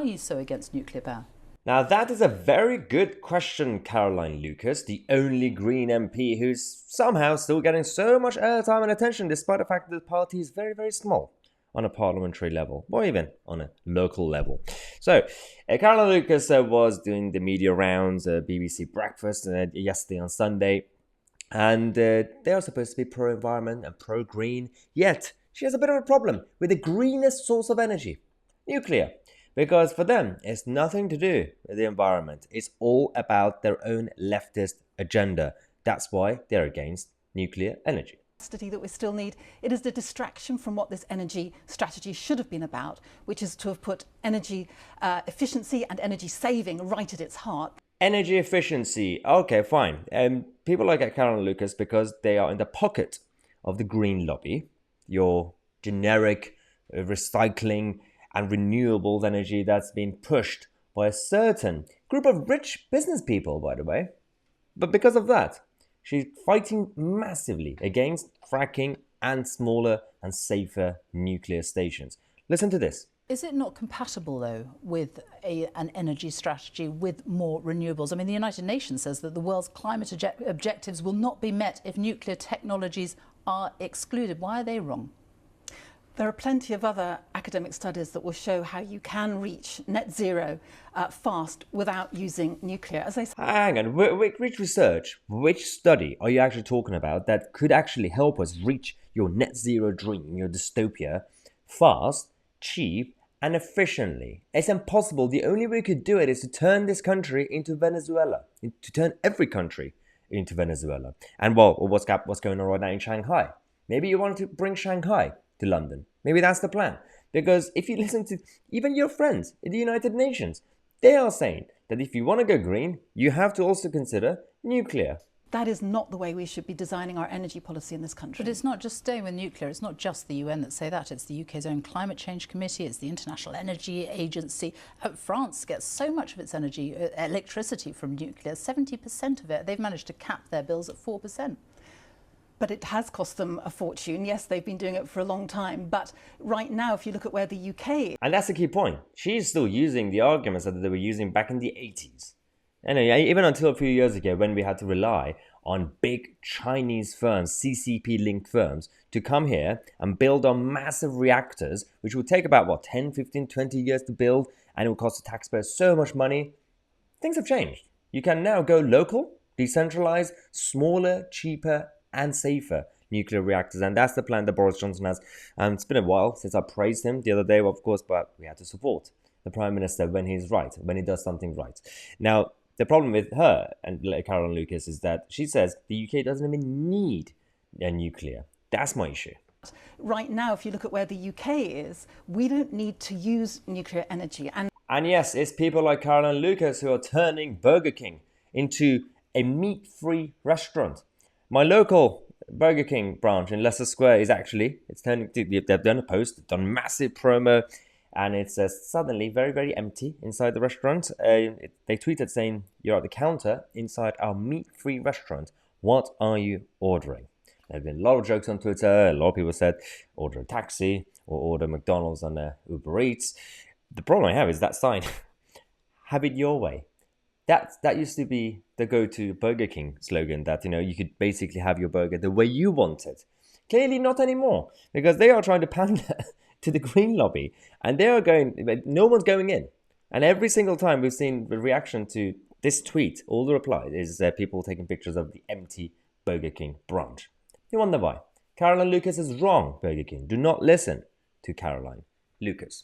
are you so against nuclear power? Now that is a very good question, Caroline Lucas, the only Green MP who's somehow still getting so much airtime and attention despite the fact that the party is very, very small on a parliamentary level, or even on a local level. So, Caroline Lucas was doing the media rounds, BBC Breakfast yesterday on Sunday, and they are supposed to be pro-environment and pro-green, yet she has a bit of a problem with the greenest source of energy, nuclear. Because for them, it's nothing to do with the environment. It's all about their own leftist agenda. That's why they're against nuclear energy. That we still need. It is the distraction from what this energy strategy should have been about, which is to have put energy efficiency and energy saving right at its heart. Energy efficiency. Okay, fine. People like Caroline Lucas because they are in the pocket of the green lobby. Your generic recycling and renewables energy that's been pushed by a certain group of rich business people, by the way. But because of that, she's fighting massively against fracking and smaller and safer nuclear stations. Listen to this. Is it not compatible, though, with an energy strategy with more renewables? I mean, the United Nations says that the world's climate objectives will not be met if nuclear technologies are excluded. Why are they wrong? There are plenty of other academic studies that will show how you can reach net zero fast without using nuclear. As I said, hang on, which research, which study are you actually talking about that could actually help us reach your net zero dream, your dystopia, fast, cheap, and efficiently? It's impossible. The only way we could do it is to turn this country into Venezuela, to turn every country into Venezuela. And well, what's going on right now in Shanghai? Maybe you want to bring Shanghai to London. Maybe that's the plan. Because if you listen to even your friends in the United Nations, they are saying that if you want to go green, you have to also consider nuclear. That is not the way we should be designing our energy policy in this country. But it's not just staying with nuclear. It's not just the UN that say that. It's the UK's own Climate Change Committee. It's the International Energy Agency. France gets so much of its energy, electricity from nuclear, 70% of it. They've managed to cap their bills at 4%. But it has cost them a fortune. Yes, they've been doing it for a long time. But right now, if you look at where the UK... And that's the key point. She's still using the arguments that they were using back in the 80s. Anyway, even until a few years ago when we had to rely on big Chinese firms, CCP-linked firms, to come here and build on massive reactors, which would take about, 10, 15, 20 years to build, and it would cost the taxpayers so much money. Things have changed. You can now go local, decentralized, smaller, cheaper, and safer nuclear reactors, and that's the plan that Boris Johnson has. It's been a while since I praised him the other day, of course, but we had to support the Prime Minister when he's right, when he does something right. Now, the problem with her and Caroline Lucas is that she says the UK doesn't even need a nuclear. That's my issue. Right now, if you look at where the UK is, we don't need to use nuclear energy. And yes, it's people like Caroline Lucas who are turning Burger King into a meat-free restaurant. My local Burger King branch in Leicester Square is actually, they've done a post, they've done massive promo, and it's suddenly very, very empty inside the restaurant. They tweeted saying, "You're at the counter inside our meat-free restaurant. What are you ordering?" There have been a lot of jokes on Twitter. A lot of people said, order a taxi or order McDonald's on Uber Eats. The problem I have is that sign, have it your way. That used to be the go-to Burger King slogan, that, you could basically have your burger the way you want it. Clearly not anymore, because they are trying to pander to the green lobby, and they are no one's going in. And every single time we've seen the reaction to this tweet, all the replies is people taking pictures of the empty Burger King branch. You wonder why. Caroline Lucas is wrong, Burger King. Do not listen to Caroline Lucas.